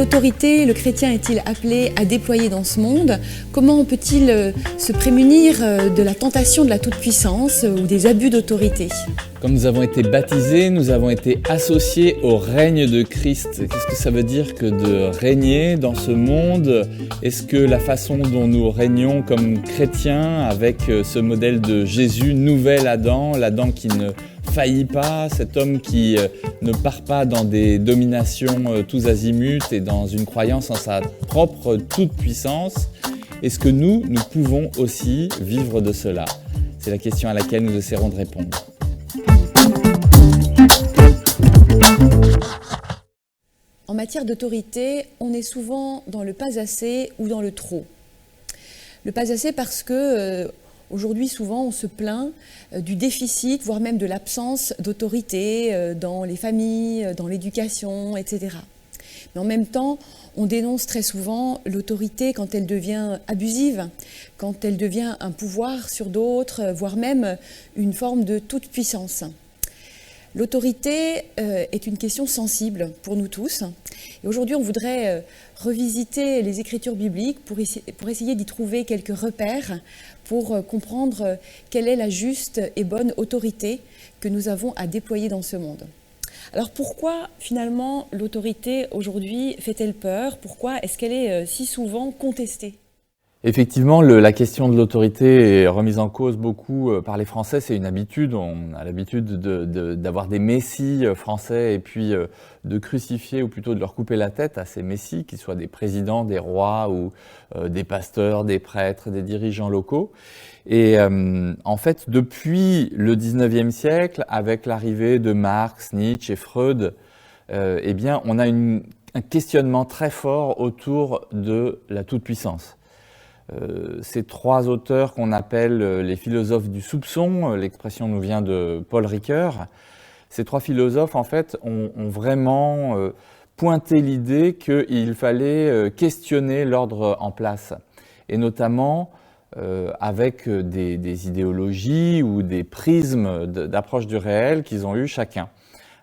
autorité le chrétien est-il appelé à déployer dans ce monde? Comment peut-il se prémunir de la tentation de la toute-puissance ou des abus d'autorité? Quand nous avons été baptisés, nous avons été associés au règne de Christ. Qu'est-ce que ça veut dire que de régner dans ce monde? Est-ce que la façon dont nous régnons comme chrétiens avec ce modèle de Jésus, nouvel Adam, l'Adam qui ne faillit pas, cet homme qui ne part pas dans des dominations tous azimuts et dans une croyance en sa propre toute-puissance, est-ce que nous pouvons aussi vivre de cela? C'est la question à laquelle nous essaierons de répondre. En matière d'autorité, on est souvent dans le pas assez ou dans le trop. Le pas assez parce que aujourd'hui, souvent, on se plaint du déficit, voire même de l'absence d'autorité dans les familles, dans l'éducation, etc. Mais en même temps, on dénonce très souvent l'autorité quand elle devient abusive, quand elle devient un pouvoir sur d'autres, voire même une forme de toute-puissance. L'autorité est une question sensible pour nous tous. Et aujourd'hui, on voudrait revisiter les écritures bibliques pour essayer d'y trouver quelques repères pour comprendre quelle est la juste et bonne autorité que nous avons à déployer dans ce monde. Alors pourquoi finalement l'autorité aujourd'hui fait-elle peur? Pourquoi est-ce qu'elle est si souvent contestée? Effectivement, la question de l'autorité est remise en cause beaucoup par les Français. C'est une habitude. On a l'habitude d'avoir des messies français et puis de crucifier ou plutôt de leur couper la tête à ces messies, qu'ils soient des présidents, des rois ou des pasteurs, des prêtres, des dirigeants locaux. Et en fait, depuis le 19e siècle, avec l'arrivée de Marx, Nietzsche et Freud, eh bien, on a un questionnement très fort autour de la toute-puissance. Ces trois auteurs qu'on appelle les philosophes du soupçon, l'expression nous vient de Paul Ricoeur, ces trois philosophes en fait ont vraiment pointé l'idée qu'il fallait questionner l'ordre en place, et notamment avec des idéologies ou des prismes d'approche du réel qu'ils ont eu chacun.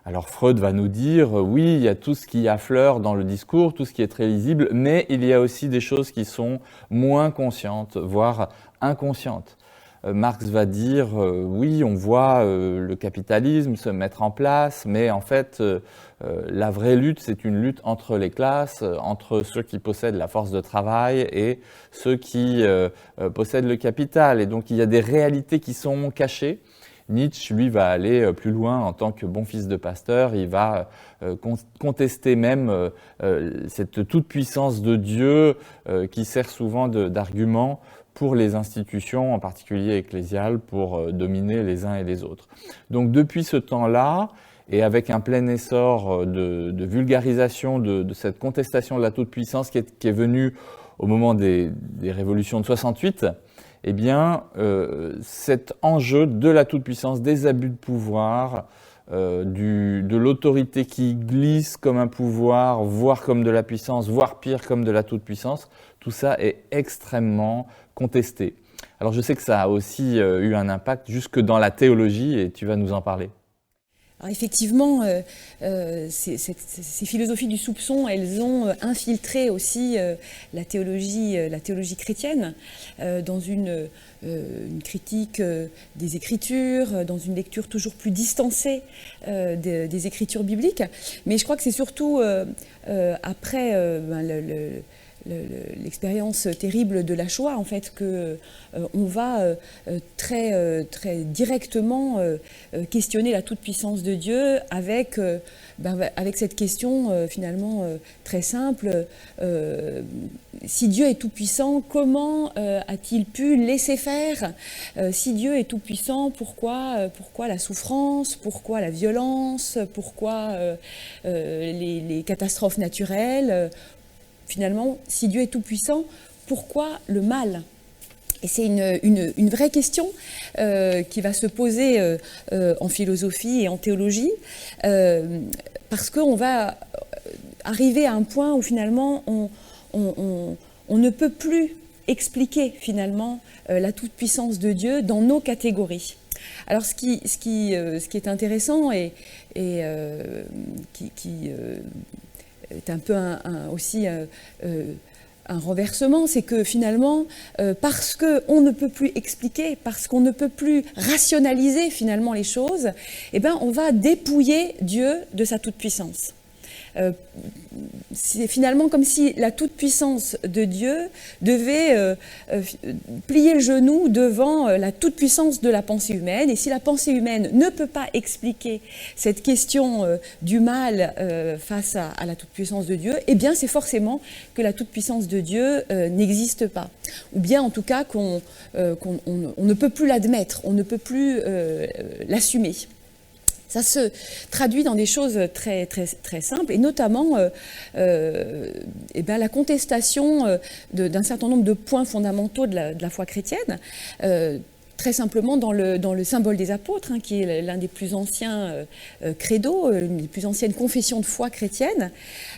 Alors Freud va nous dire, oui, il y a tout ce qui affleure dans le discours, tout ce qui est très lisible, mais il y a aussi des choses qui sont moins conscientes, voire inconscientes. Marx va dire, oui, on voit le capitalisme se mettre en place, mais en fait, la vraie lutte, c'est une lutte entre les classes, entre ceux qui possèdent la force de travail et ceux qui possèdent le capital. Et donc, il y a des réalités qui sont cachées. Nietzsche, lui, va aller plus loin en tant que bon fils de pasteur. Il va contester même cette toute-puissance de Dieu qui sert souvent d'argument pour les institutions, en particulier ecclésiales, pour dominer les uns et les autres. Donc depuis ce temps-là, et avec un plein essor de vulgarisation de cette contestation de la toute-puissance qui est venue au moment des révolutions de 68, eh bien, cet enjeu de la toute-puissance, des abus de pouvoir, de l'autorité qui glisse comme un pouvoir, voire comme de la puissance, voire pire comme de la toute-puissance, tout ça est extrêmement contesté. Alors je sais que ça a aussi eu un impact jusque dans la théologie et tu vas nous en parler. Alors effectivement, ces philosophies du soupçon, elles ont infiltré aussi la théologie chrétienne dans une critique des Écritures, dans une lecture toujours plus distancée des Écritures bibliques. Mais je crois que c'est surtout après l'expérience terrible de la Shoah, en fait, que on va très directement questionner la toute-puissance de Dieu avec cette question finalement très simple. Si Dieu est tout-puissant, comment a-t-il pu laisser faire? Si Dieu est tout-puissant, pourquoi la souffrance? Pourquoi la violence? Pourquoi les catastrophes naturelles? Finalement, si Dieu est tout-puissant, pourquoi le mal? Et c'est une vraie question qui va se poser en philosophie et en théologie, parce qu'on va arriver à un point où finalement on ne peut plus expliquer finalement la toute-puissance de Dieu dans nos catégories. Alors ce qui est intéressant et qui est un peu aussi un renversement, c'est que finalement, parce qu'on ne peut plus expliquer, parce qu'on ne peut plus rationaliser finalement les choses, eh ben, on va dépouiller Dieu de sa toute-puissance. C'est finalement comme si la toute-puissance de Dieu devait plier le genou devant la toute-puissance de la pensée humaine. Et si la pensée humaine ne peut pas expliquer cette question du mal face à la toute-puissance de Dieu, eh bien c'est forcément que la toute-puissance de Dieu n'existe pas. Ou bien en tout cas qu'on ne peut plus l'admettre, on ne peut plus l'assumer. Ça se traduit dans des choses très, très, très simples, et notamment la contestation d'un certain nombre de points fondamentaux de la foi chrétienne, très simplement dans le symbole des apôtres, qui est l'un des plus anciens credos, une des plus anciennes confessions de foi chrétienne.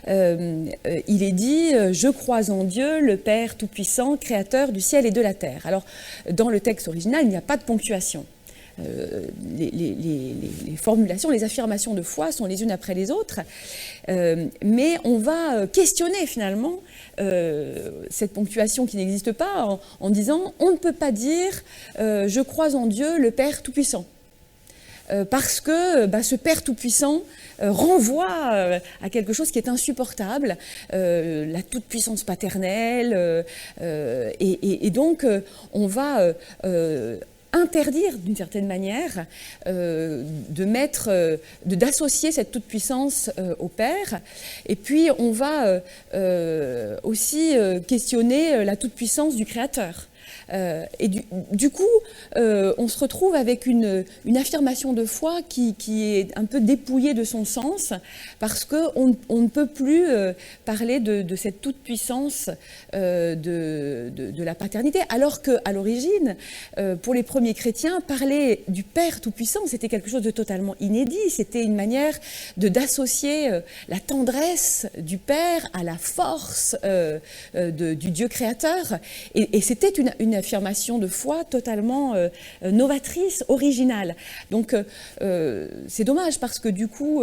Il est dit « Je crois en Dieu, le Père Tout-Puissant, Créateur du ciel et de la terre ». Alors, dans le texte original, il n'y a pas de ponctuation. Les formulations, les affirmations de foi sont les unes après les autres, mais on va questionner finalement cette ponctuation qui n'existe pas en disant on ne peut pas dire je crois en Dieu le Père Tout-Puissant. Parce que ce Père Tout-Puissant renvoie à quelque chose qui est insupportable, la toute-puissance paternelle, et donc on va interdire d'une certaine manière d'associer cette toute-puissance au Père. Et puis on va aussi questionner la toute-puissance du Créateur. Et du coup, on se retrouve avec une affirmation de foi qui est un peu dépouillée de son sens, parce qu'on ne peut plus parler de cette toute-puissance de la paternité, alors qu'à l'origine, pour les premiers chrétiens, parler du Père Tout-Puissant, c'était quelque chose de totalement inédit, c'était une manière d'associer la tendresse du Père à la force du Dieu créateur, et c'était une affirmation de foi totalement novatrice, originale. Donc c'est dommage parce que du coup,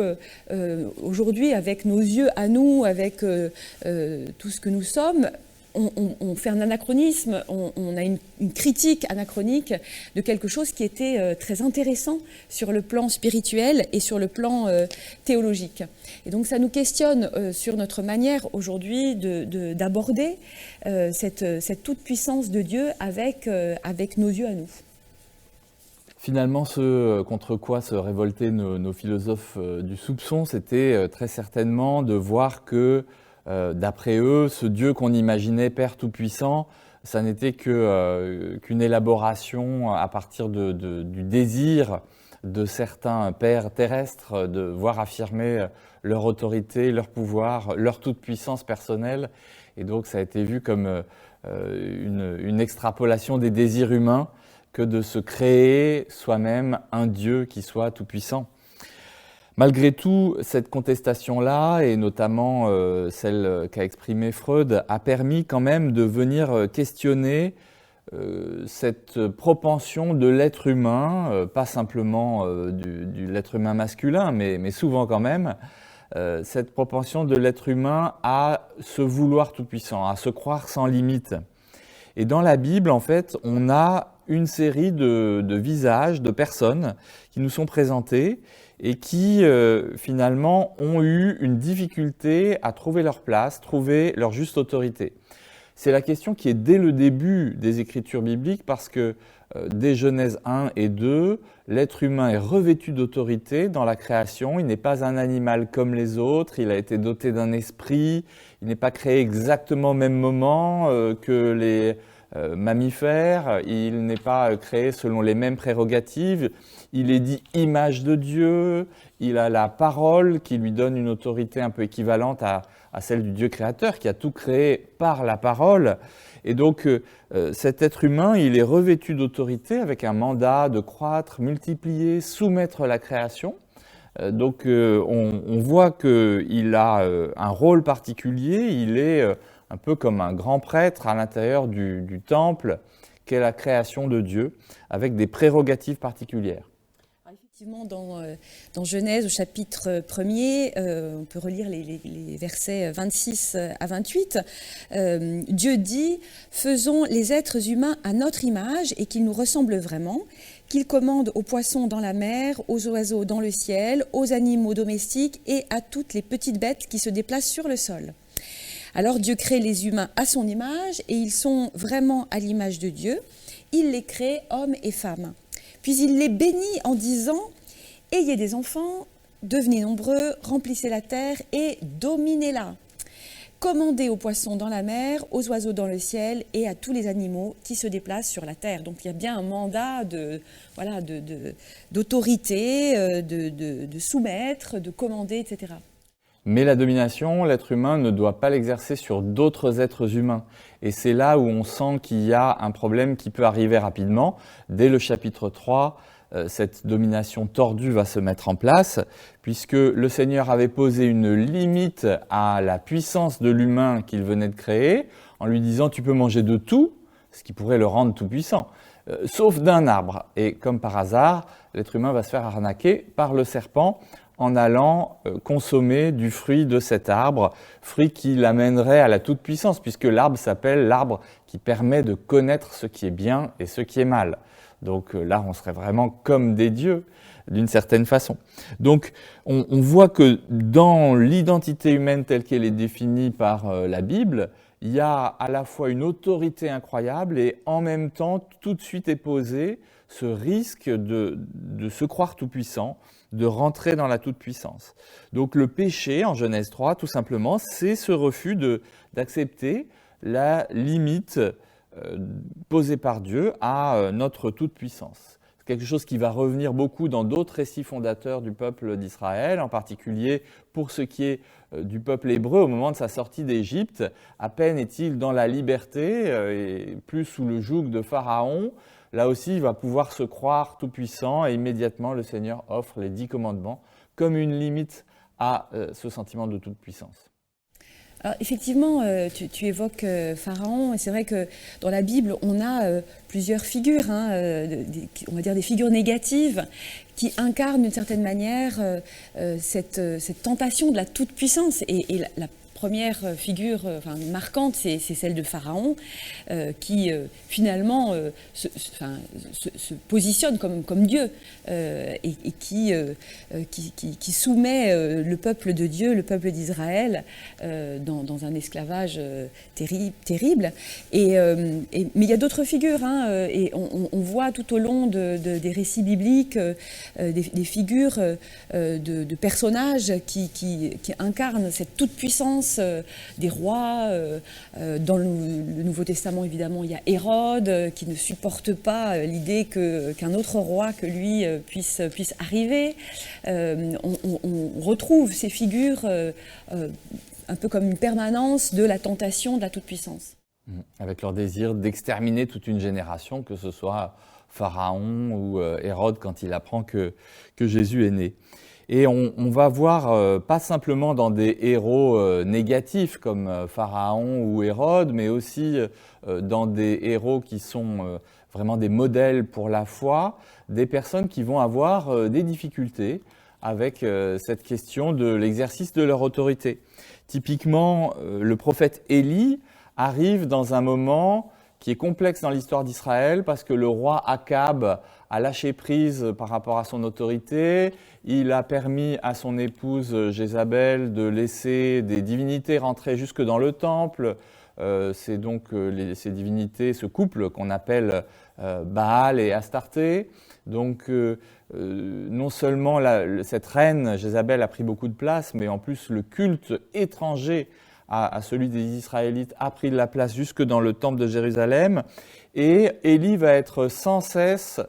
aujourd'hui, avec nos yeux à nous, avec tout ce que nous sommes, on fait un anachronisme, on a une critique anachronique de quelque chose qui était très intéressant sur le plan spirituel et sur le plan théologique. Et donc ça nous questionne sur notre manière aujourd'hui d'aborder cette toute-puissance de Dieu avec nos yeux à nous. Finalement, ce contre quoi se révoltaient nos philosophes du soupçon, c'était très certainement de voir que d'après eux, ce Dieu qu'on imaginait Père Tout-Puissant, ça n'était qu'une élaboration à partir du désir de certains pères terrestres de voir affirmer leur autorité, leur pouvoir, leur toute-puissance personnelle. Et donc ça a été vu comme une extrapolation des désirs humains que de se créer soi-même un Dieu qui soit tout-puissant. Malgré tout, cette contestation-là, et notamment celle qu'a exprimée Freud, a permis quand même de venir questionner cette propension de l'être humain, pas simplement de l'être humain masculin, mais souvent quand même, cette propension de l'être humain à se vouloir tout-puissant, à se croire sans limite. Et dans la Bible, en fait, on a une série de visages, de personnes qui nous sont présentés et qui finalement ont eu une difficulté à trouver leur place, trouver leur juste autorité. C'est la question qui est dès le début des Écritures bibliques parce que dès Genèse 1 et 2, l'être humain est revêtu d'autorité dans la création. Il n'est pas un animal comme les autres, il a été doté d'un esprit, il n'est pas créé exactement au même moment que les mammifères, il n'est pas créé selon les mêmes prérogatives, il est dit image de Dieu, il a la parole qui lui donne une autorité un peu équivalente à celle du Dieu créateur qui a tout créé par la parole. Et donc cet être humain, il est revêtu d'autorité avec un mandat de croître, multiplier, soumettre la création. Donc on voit qu'il a un rôle particulier, il est un peu comme un grand prêtre à l'intérieur du temple qu'est la création de Dieu, avec des prérogatives particulières. Effectivement, dans Genèse, au chapitre 1er, on peut relire les versets 26 à 28, Dieu dit « Faisons les êtres humains à notre image et qu'ils nous ressemblent vraiment, qu'ils commandent aux poissons dans la mer, aux oiseaux dans le ciel, aux animaux domestiques et à toutes les petites bêtes qui se déplacent sur le sol. » Alors Dieu crée les humains à son image et ils sont vraiment à l'image de Dieu. Il les crée hommes et femmes. Puis il les bénit en disant « Ayez des enfants, devenez nombreux, remplissez la terre et dominez-la. Commandez aux poissons dans la mer, aux oiseaux dans le ciel et à tous les animaux qui se déplacent sur la terre. » Donc il y a bien un mandat d'autorité, de soumettre, de commander, etc. Mais la domination, l'être humain ne doit pas l'exercer sur d'autres êtres humains. Et c'est là où on sent qu'il y a un problème qui peut arriver rapidement. Dès le chapitre 3, cette domination tordue va se mettre en place, puisque le Seigneur avait posé une limite à la puissance de l'humain qu'il venait de créer, en lui disant « tu peux manger de tout », ce qui pourrait le rendre tout puissant, sauf d'un arbre. Et comme par hasard, l'être humain va se faire arnaquer par le serpent, en allant consommer du fruit de cet arbre, fruit qui l'amènerait à la toute-puissance, puisque l'arbre s'appelle l'arbre qui permet de connaître ce qui est bien et ce qui est mal. Donc là, on serait vraiment comme des dieux, d'une certaine façon. Donc on voit que dans l'identité humaine telle qu'elle est définie par la Bible, il y a à la fois une autorité incroyable et en même temps, tout de suite est posé ce risque de se croire tout-puissant, de rentrer dans la toute-puissance. Donc le péché, en Genèse 3, tout simplement, c'est ce refus d'accepter la limite posée par Dieu à notre toute-puissance. C'est quelque chose qui va revenir beaucoup dans d'autres récits fondateurs du peuple d'Israël, en particulier pour ce qui est du peuple hébreu au moment de sa sortie d'Égypte. À peine est-il dans la liberté et plus sous le joug de Pharaon. Là aussi, il va pouvoir se croire tout-puissant et immédiatement, le Seigneur offre les 10 commandements comme une limite à ce sentiment de toute-puissance. Alors effectivement, tu évoques Pharaon, et c'est vrai que dans la Bible, on a plusieurs figures, on va dire des figures négatives, qui incarnent d'une certaine manière cette tentation de la toute-puissance. Et la première figure marquante, c'est celle de Pharaon, qui finalement se positionne comme Dieu et qui soumet le peuple de Dieu, le peuple d'Israël, dans un esclavage terrible. Mais il y a d'autres figures, et on voit tout au long des récits bibliques des figures de personnages qui incarnent cette toute-puissance des rois. Dans le Nouveau Testament, évidemment, il y a Hérode qui ne supporte pas l'idée qu'un autre roi que lui puisse arriver. On retrouve ces figures un peu comme une permanence de la tentation de la toute-puissance. Avec leur désir d'exterminer toute une génération, que ce soit Pharaon ou Hérode quand il apprend que Jésus est né. Et on va voir, pas simplement dans des héros négatifs comme Pharaon ou Hérode, mais aussi dans des héros qui sont vraiment des modèles pour la foi, des personnes qui vont avoir des difficultés avec cette question de l'exercice de leur autorité. Typiquement, le prophète Élie arrive dans un moment qui est complexe dans l'histoire d'Israël parce que le roi Akab a lâché prise par rapport à son autorité. Il a permis à son épouse Jézabel de laisser des divinités rentrer jusque dans le temple. C'est donc ces divinités, ce couple qu'on appelle Baal et Astarté. Donc non seulement cette reine Jézabel a pris beaucoup de place, mais en plus le culte étranger à celui des Israélites a pris de la place jusque dans le temple de Jérusalem. Et Élie va être sans cesse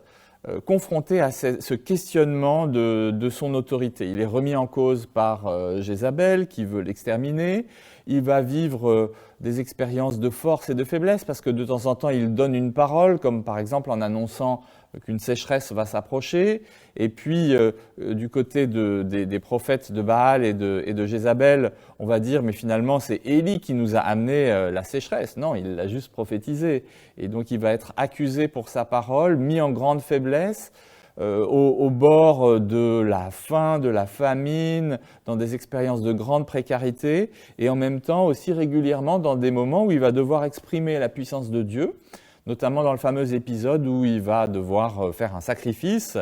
confronté à ce questionnement de son autorité. Il est remis en cause par Jézabel qui veut l'exterminer. Il va vivre des expériences de force et de faiblesse parce que de temps en temps il donne une parole, comme par exemple en annonçant qu'une sécheresse va s'approcher. Et puis du côté des prophètes de Baal et de Jézabel, on va dire mais finalement c'est Élie qui nous a amené la sécheresse. Non, il l'a juste prophétisé. Et donc il va être accusé pour sa parole, mis en grande faiblesse. au bord de la faim, de la famine, dans des expériences de grande précarité, et en même temps aussi régulièrement dans des moments où il va devoir exprimer la puissance de Dieu, notamment dans le fameux épisode où il va devoir faire un sacrifice.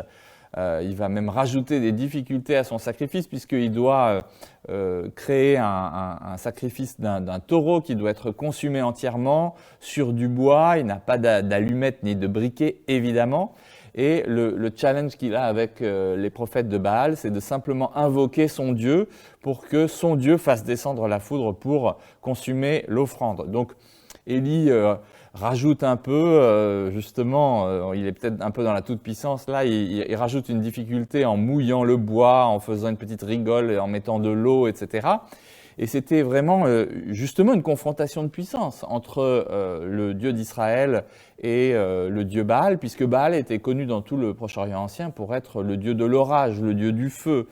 Il va même rajouter des difficultés à son sacrifice puisqu'il doit créer un sacrifice d'un taureau qui doit être consumé entièrement sur du bois. Il n'a pas d'allumettes ni de briquet, évidemment. Et le challenge qu'il a avec les prophètes de Baal, c'est de simplement invoquer son Dieu pour que son Dieu fasse descendre la foudre pour consumer l'offrande. Donc, Élie rajoute un peu, justement, il est peut-être un peu dans la toute-puissance, là, il rajoute une difficulté en mouillant le bois, en faisant une petite rigole et en mettant de l'eau, etc. Et c'était vraiment, justement, une confrontation de puissance entre le Dieu d'Israël et le Dieu Baal, puisque Baal était connu dans tout le Proche-Orient ancien pour être le Dieu de l'orage, le Dieu du feu.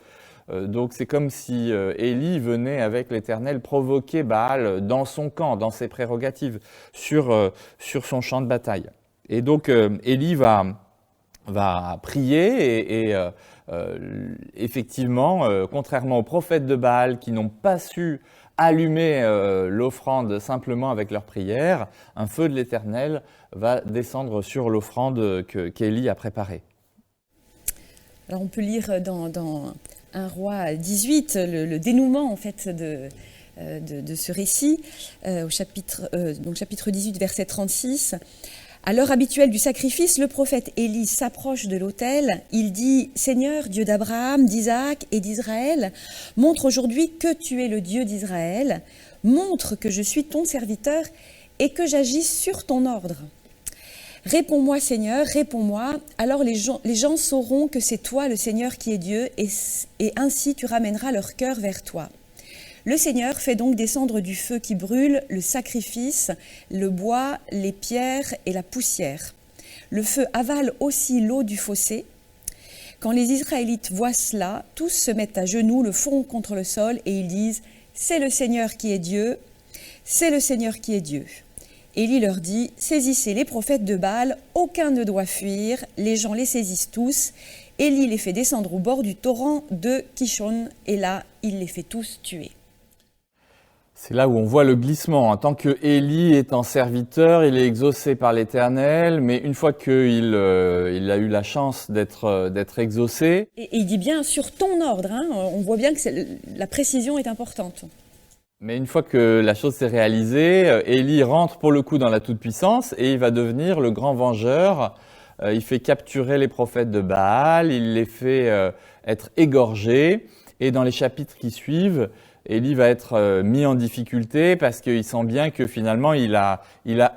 Donc c'est comme si Élie venait avec l'Éternel provoquer Baal dans son camp, dans ses prérogatives, sur son champ de bataille. Et donc Élie va prier et effectivement, contrairement aux prophètes de Baal qui n'ont pas su allumer l'offrande simplement avec leur prière, un feu de l'Éternel va descendre sur l'offrande qu'Élie a préparée. Alors on peut lire dans 1 Roi 18 le dénouement en fait de ce récit, au chapitre 18, verset 36. À l'heure habituelle du sacrifice, le prophète Élie s'approche de l'autel. Il dit « Seigneur, Dieu d'Abraham, d'Isaac et d'Israël, montre aujourd'hui que tu es le Dieu d'Israël. Montre que je suis ton serviteur et que j'agisse sur ton ordre. Réponds-moi, Seigneur, réponds-moi. Alors les gens sauront que c'est toi, le Seigneur, qui est Dieu, et ainsi tu ramèneras leur cœur vers toi. » Le Seigneur fait donc descendre du feu qui brûle le sacrifice, le bois, les pierres et la poussière. Le feu avale aussi l'eau du fossé. Quand les Israélites voient cela, tous se mettent à genoux, le front contre le sol, et ils disent « C'est le Seigneur qui est Dieu, c'est le Seigneur qui est Dieu. » Élie leur dit « Saisissez les prophètes de Baal, aucun ne doit fuir. » Les gens les saisissent tous. Élie les fait descendre au bord du torrent de Kishon, et là, il les fait tous tuer. C'est là où on voit le glissement. En tant que Élie étant serviteur, il est exaucé par l'Éternel, mais une fois qu'il a eu la chance d'être exaucé... Et il dit bien sur ton ordre, hein, on voit bien que la précision est importante. Mais une fois que la chose s'est réalisée, Élie rentre pour le coup dans la toute-puissance et il va devenir le grand vengeur. Il fait capturer les prophètes de Baal, il les fait être égorgés, et dans les chapitres qui suivent, Élie va être mis en difficulté parce qu'il sent bien que finalement il a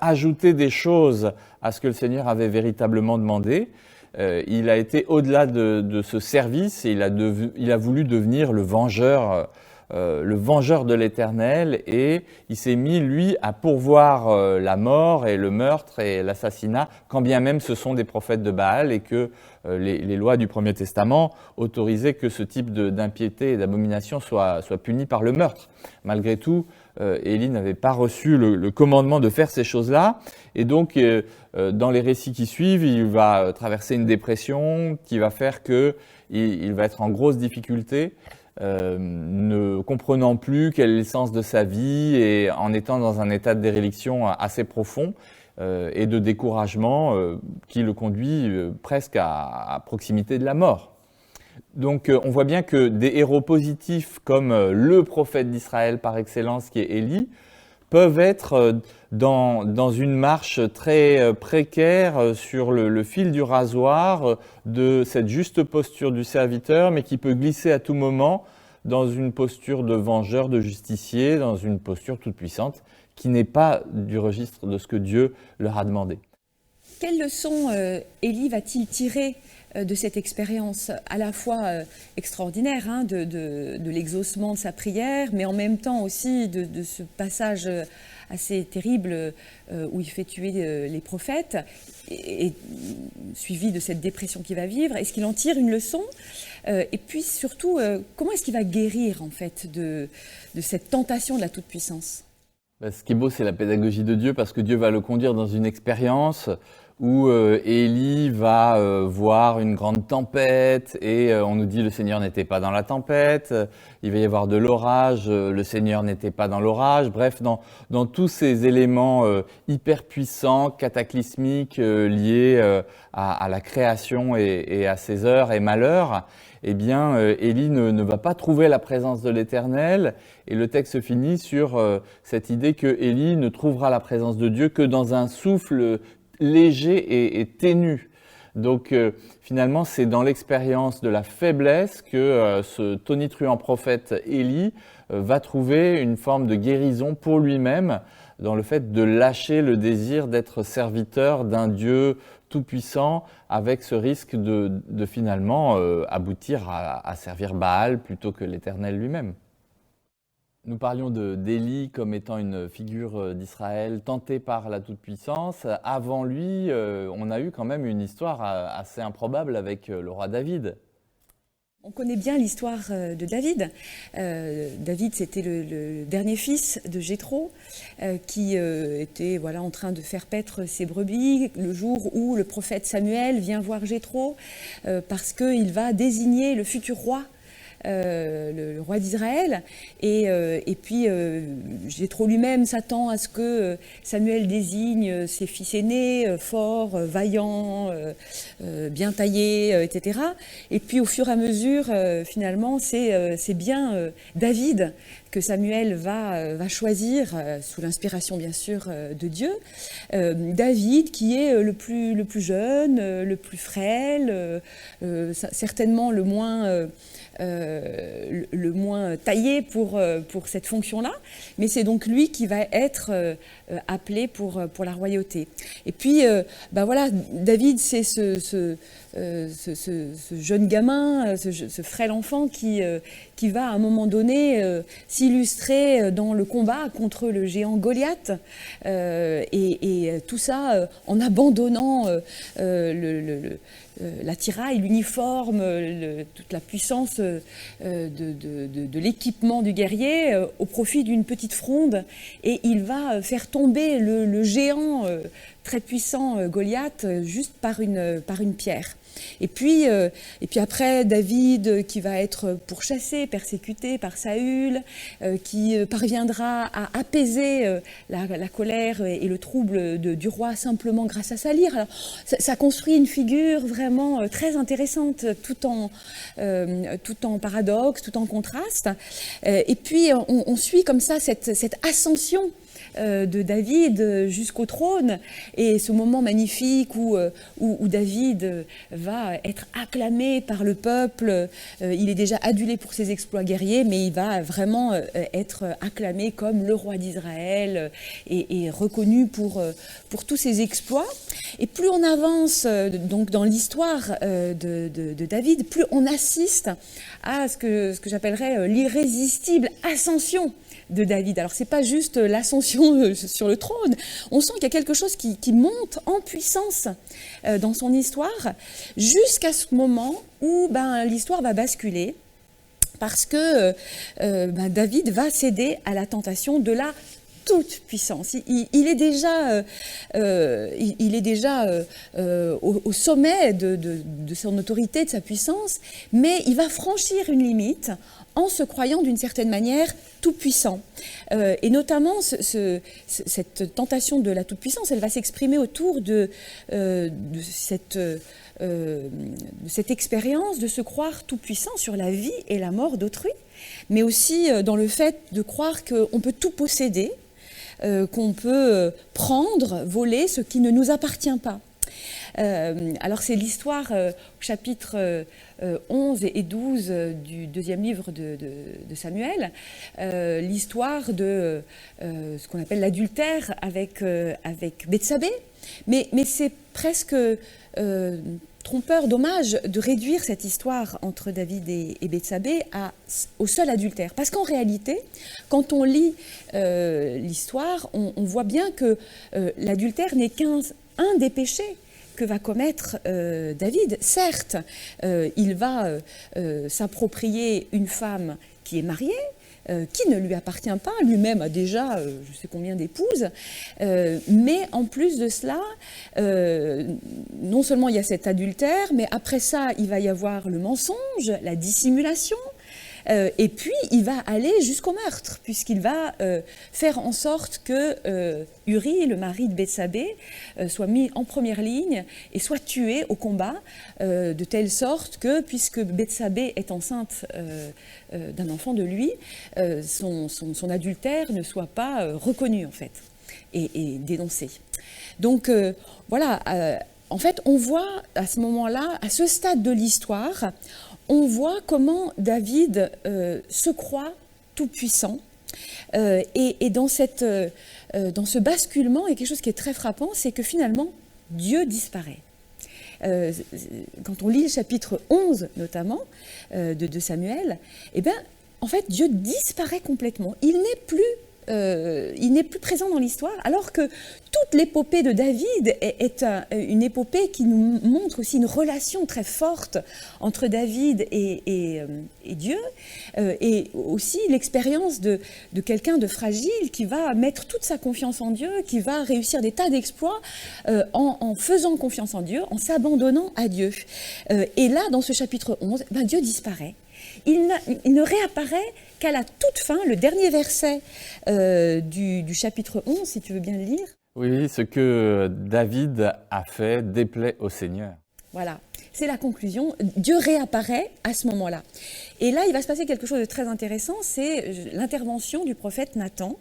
ajouté des choses à ce que le Seigneur avait véritablement demandé. Il a été au-delà de ce service et il a voulu devenir le vengeur de l'Éternel, et il s'est mis, lui, à pourvoir la mort et le meurtre et l'assassinat, quand bien même ce sont des prophètes de Baal et que les lois du Premier Testament autorisaient que ce type d'impiété et d'abomination soit puni par le meurtre. Malgré tout, Élie n'avait pas reçu le commandement de faire ces choses-là, et donc dans les récits qui suivent, il va traverser une dépression qui va faire qu'il va être en grosse difficulté, ne comprenant plus quel est le sens de sa vie et en étant dans un état de déréliction assez profond et de découragement qui le conduit presque à proximité de la mort. Donc on voit bien que des héros positifs comme le prophète d'Israël par excellence qui est Élie peuvent être dans une marche très précaire sur le fil du rasoir de cette juste posture du serviteur, mais qui peut glisser à tout moment dans une posture de vengeur, de justicier, dans une posture toute puissante qui n'est pas du registre de ce que Dieu leur a demandé. Quelle leçon Élie va-t-il tirer de cette expérience à la fois extraordinaire de l'exaucement de sa prière, mais en même temps aussi de ce passage assez terrible où il fait tuer les prophètes, et suivi de cette dépression qu'il va vivre? Est-ce qu'il en tire une leçon? Et puis surtout, comment est-ce qu'il va guérir en fait de cette tentation de la toute-puissance? Ce qui est beau, c'est la pédagogie de Dieu, parce que Dieu va le conduire dans une expérience où Élie va voir une grande tempête et on nous dit le Seigneur n'était pas dans la tempête, il va y avoir de l'orage, le Seigneur n'était pas dans l'orage. Bref, dans tous ces éléments hyper puissants, cataclysmiques, liés à la création et à ses heures et malheurs, eh bien, Élie ne va pas trouver la présence de l'Éternel, et le texte finit sur cette idée que Élie ne trouvera la présence de Dieu que dans un souffle léger et ténu. Donc finalement, c'est dans l'expérience de la faiblesse que ce tonitruant prophète Élie va trouver une forme de guérison pour lui-même, dans le fait de lâcher le désir d'être serviteur d'un Dieu tout-puissant, avec ce risque de finalement aboutir à servir Baal plutôt que l'Éternel lui-même. Nous parlions d'Élie comme étant une figure d'Israël tentée par la toute-puissance. Avant lui, on a eu quand même une histoire assez improbable avec le roi David. On connaît bien l'histoire de David. David, c'était le dernier fils de Jéthro, qui était en train de faire paître ses brebis le jour où le prophète Samuel vient voir Jéthro, parce qu'il va désigner le futur roi. Le roi d'Israël, et puis Jéthro lui-même s'attend à ce que Samuel désigne ses fils aînés, forts, vaillants, bien taillés, etc. Et puis au fur et à mesure, finalement, c'est bien David que Samuel va choisir, sous l'inspiration bien sûr de Dieu. David qui est le plus jeune, le plus frêle, certainement le moins taillé pour cette fonction-là, mais c'est donc lui qui va être appelé pour la royauté. Et puis, David, c'est ce jeune gamin, ce frêle enfant qui va à un moment donné s'illustrer dans le combat contre le géant Goliath, et tout ça en abandonnant l'attirail, l'uniforme, toute la puissance de l'équipement du guerrier au profit d'une petite fronde, et il va faire tomber le géant très puissant Goliath juste par une pierre. Et puis après, David qui va être pourchassé, persécuté par Saül, qui parviendra à apaiser la colère et le trouble du roi simplement grâce à sa lyre. Alors, ça construit une figure vraiment très intéressante, tout en paradoxe, tout en contraste. Et puis on suit comme ça cette ascension de David jusqu'au trône, et ce moment magnifique où David va être acclamé par le peuple. Il est déjà adulé pour ses exploits guerriers, mais il va vraiment être acclamé comme le roi d'Israël, et reconnu pour tous ses exploits. Et plus on avance donc dans l'histoire de David, plus on assiste à ce que j'appellerais l'irrésistible ascension de David. Alors c'est pas juste l'ascension sur le trône, on sent qu'il y a quelque chose qui monte en puissance dans son histoire, jusqu'à ce moment où l'histoire va basculer, parce que David va céder à la tentation de la toute puissance. Il est déjà au sommet de son autorité, de sa puissance, mais il va franchir une limite en se croyant d'une certaine manière tout-puissant. Et notamment, cette tentation de la toute-puissance, elle va s'exprimer autour de cette expérience de se croire tout-puissant sur la vie et la mort d'autrui, mais aussi dans le fait de croire qu'on peut tout posséder, qu'on peut prendre, voler ce qui ne nous appartient pas. Alors c'est l'histoire au chapitre 11 et 12 du deuxième livre de Samuel, l'histoire de ce qu'on appelle l'adultère avec Bethsabée, mais c'est presque trompeur, dommage de réduire cette histoire entre David et Bethsabée au seul adultère. Parce qu'en réalité, quand on lit l'histoire, on voit bien que l'adultère n'est qu'un des péchés que va commettre David. Certes, il va s'approprier une femme qui est mariée, qui ne lui appartient pas. Lui-même a déjà je ne sais combien d'épouses. Mais en plus de cela, non seulement il y a cet adultère, mais après ça, il va y avoir le mensonge, la dissimulation. Et puis, il va aller jusqu'au meurtre, puisqu'il va faire en sorte que Uri, le mari de Bethsabée, soit mis en première ligne et soit tué au combat, de telle sorte que, puisque Bethsabée est enceinte d'un enfant de lui, son adultère ne soit pas reconnu, en fait, et dénoncé. Donc, voilà, en fait, on voit à ce moment-là, à ce stade de l'histoire, on voit comment David se croit tout-puissant. Et dans ce basculement, il y a quelque chose qui est très frappant, c'est que finalement, Dieu disparaît. Quand on lit le chapitre 11, notamment, de Samuel, eh bien, en fait, Dieu disparaît complètement. Il n'est plus présent dans l'histoire, alors que toute l'épopée de David est une épopée qui nous montre aussi une relation très forte entre David et Dieu, et aussi l'expérience de quelqu'un de fragile qui va mettre toute sa confiance en Dieu, qui va réussir des tas d'exploits en faisant confiance en Dieu, en s'abandonnant à Dieu. Et là, dans ce chapitre 11, Dieu disparaît. Il ne réapparaît qu'à la toute fin, le dernier verset du chapitre 11, si tu veux bien le lire. Oui, ce que David a fait déplaît au Seigneur. Voilà, c'est la conclusion. Dieu réapparaît à ce moment-là. Et là, il va se passer quelque chose de très intéressant, c'est l'intervention du prophète Nathan,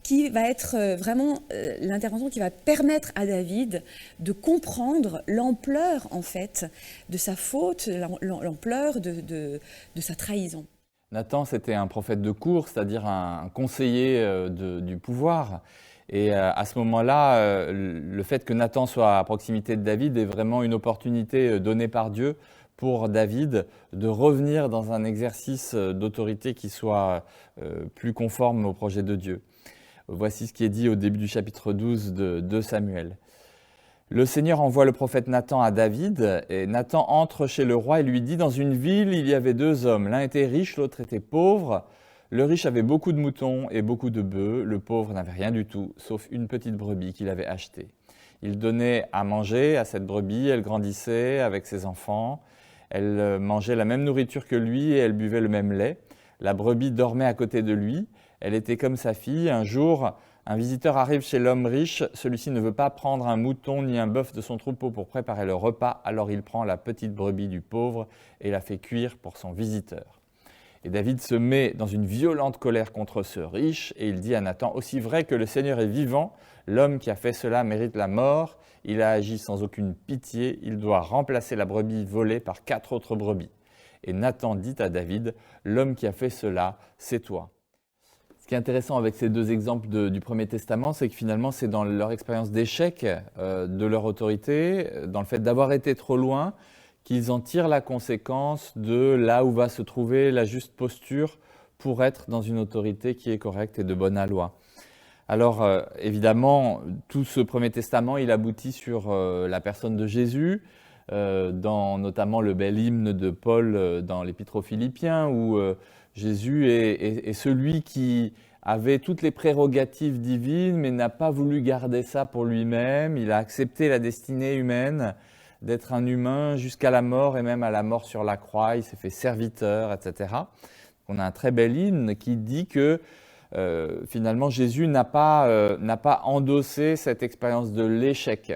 qui va être vraiment l'intervention qui va permettre à David de comprendre l'ampleur, en fait, de sa faute, l'ampleur de sa trahison. Nathan, c'était un prophète de cour, c'est-à-dire un conseiller du pouvoir. Et à ce moment-là, le fait que Nathan soit à proximité de David est vraiment une opportunité donnée par Dieu pour David de revenir dans un exercice d'autorité qui soit plus conforme au projet de Dieu. Voici ce qui est dit au début du chapitre 12 de Samuel. Le Seigneur envoie le prophète Nathan à David, et Nathan entre chez le roi et lui dit « Dans une ville, il y avait deux hommes, l'un était riche, l'autre était pauvre. Le riche avait beaucoup de moutons et beaucoup de bœufs, le pauvre n'avait rien du tout, sauf une petite brebis qu'il avait achetée. Il donnait à manger à cette brebis, elle grandissait avec ses enfants, elle mangeait la même nourriture que lui et elle buvait le même lait. La brebis dormait à côté de lui, elle était comme sa fille. Un jour, un visiteur arrive chez l'homme riche, celui-ci ne veut pas prendre un mouton ni un bœuf de son troupeau pour préparer le repas, alors il prend la petite brebis du pauvre et la fait cuire pour son visiteur. Et David se met dans une violente colère contre ce riche et il dit à Nathan « Aussi vrai que le Seigneur est vivant, l'homme qui a fait cela mérite la mort. Il a agi sans aucune pitié, il doit remplacer la brebis volée par 4 autres brebis. » Et Nathan dit à David « L'homme qui a fait cela, c'est toi. » Ce qui est intéressant avec ces deux exemples du Premier Testament, c'est que finalement, c'est dans leur expérience d'échec de leur autorité, dans le fait d'avoir été trop loin, qu'ils en tirent la conséquence de là où va se trouver la juste posture pour être dans une autorité qui est correcte et de bonne aloi. Alors, évidemment, tout ce Premier Testament, il aboutit sur la personne de Jésus, dans notamment le bel hymne de Paul dans l'Épître aux Philippiens, où Jésus est celui qui avait toutes les prérogatives divines, mais n'a pas voulu garder ça pour lui-même. Il a accepté la destinée humaine, d'être un humain jusqu'à la mort et même à la mort sur la croix. Il s'est fait serviteur, etc. On a un très bel hymne qui dit que finalement Jésus n'a pas endossé cette expérience de l'échec.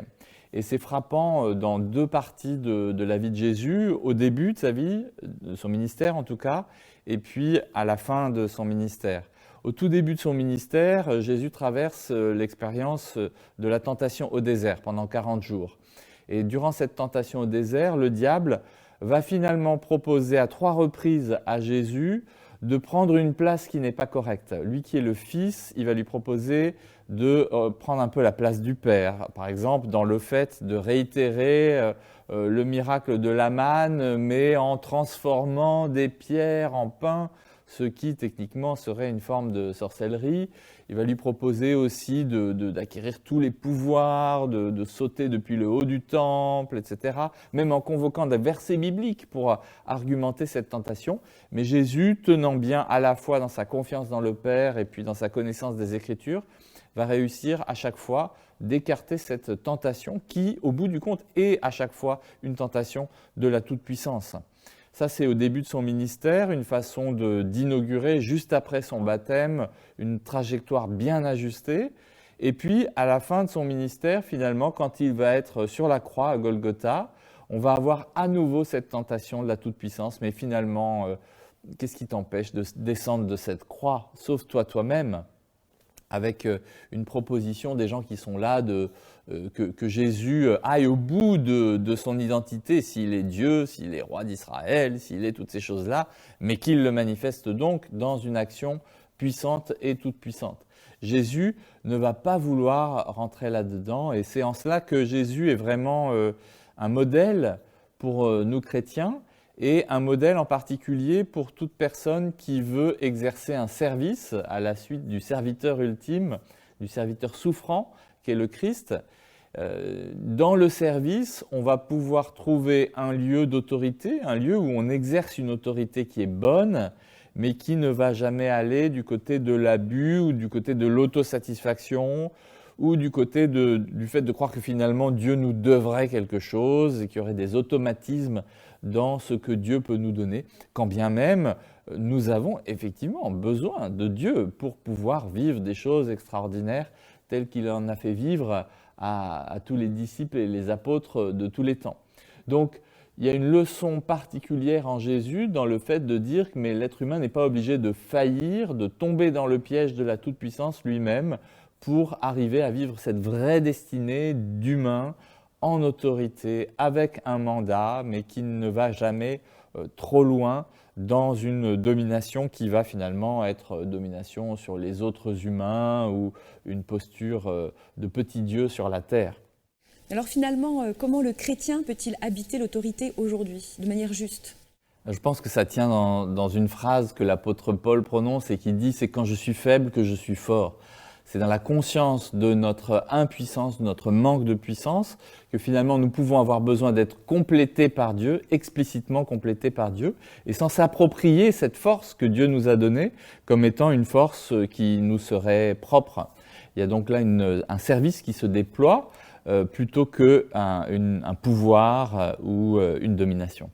Et c'est frappant dans deux parties de la vie de Jésus, au début de sa vie, de son ministère en tout cas, et puis à la fin de son ministère. Au tout début de son ministère, Jésus traverse l'expérience de la tentation au désert pendant 40 jours. Et durant cette tentation au désert, le diable va finalement proposer à 3 reprises à Jésus de prendre une place qui n'est pas correcte. Lui qui est le Fils, il va lui proposer de prendre un peu la place du Père. Par exemple, dans le fait de réitérer le miracle de la manne, mais en transformant des pierres en pain, ce qui techniquement serait une forme de sorcellerie. Il va lui proposer aussi d'acquérir tous les pouvoirs, de sauter depuis le haut du temple, etc. Même en convoquant des versets bibliques pour argumenter cette tentation. Mais Jésus, tenant bien à la fois dans sa confiance dans le Père et puis dans sa connaissance des Écritures, va réussir à chaque fois d'écarter cette tentation qui, au bout du compte, est à chaque fois une tentation de la toute-puissance. Ça, c'est au début de son ministère, une façon d'inaugurer, juste après son baptême, une trajectoire bien ajustée. Et puis, à la fin de son ministère, finalement, quand il va être sur la croix à Golgotha, on va avoir à nouveau cette tentation de la toute-puissance. Mais finalement, qu'est-ce qui t'empêche de descendre de cette croix? Sauve-toi toi-même. Avec une proposition des gens qui sont là, que Jésus aille au bout de son identité, s'il est Dieu, s'il est roi d'Israël, s'il est toutes ces choses-là, mais qu'il le manifeste donc dans une action puissante et toute puissante. Jésus ne va pas vouloir rentrer là-dedans, et c'est en cela que Jésus est vraiment un modèle pour nous chrétiens, et un modèle en particulier pour toute personne qui veut exercer un service à la suite du serviteur ultime, du serviteur souffrant, qui est le Christ. Dans le service, on va pouvoir trouver un lieu d'autorité, un lieu où on exerce une autorité qui est bonne, mais qui ne va jamais aller du côté de l'abus ou du côté de l'autosatisfaction, ou du côté du fait de croire que finalement Dieu nous devrait quelque chose et qu'il y aurait des automatismes dans ce que Dieu peut nous donner, quand bien même nous avons effectivement besoin de Dieu pour pouvoir vivre des choses extraordinaires telles qu'il en a fait vivre à tous les disciples et les apôtres de tous les temps. Donc, il y a une leçon particulière en Jésus dans le fait de dire que l'être humain n'est pas obligé de faillir, de tomber dans le piège de la toute-puissance lui-même pour arriver à vivre cette vraie destinée d'humain en autorité, avec un mandat, mais qui ne va jamais trop loin dans une domination qui va finalement être domination sur les autres humains ou une posture de petit Dieu sur la terre. Alors finalement, comment le chrétien peut-il habiter l'autorité aujourd'hui, de manière juste ? Je pense que ça tient dans une phrase que l'apôtre Paul prononce et qui dit « c'est quand je suis faible que je suis fort ». C'est dans la conscience de notre impuissance, de notre manque de puissance, que finalement nous pouvons avoir besoin d'être complétés par Dieu, explicitement complétés par Dieu, et sans s'approprier cette force que Dieu nous a donnée comme étant une force qui nous serait propre. Il y a donc là un service qui se déploie plutôt qu'un pouvoir ou une domination.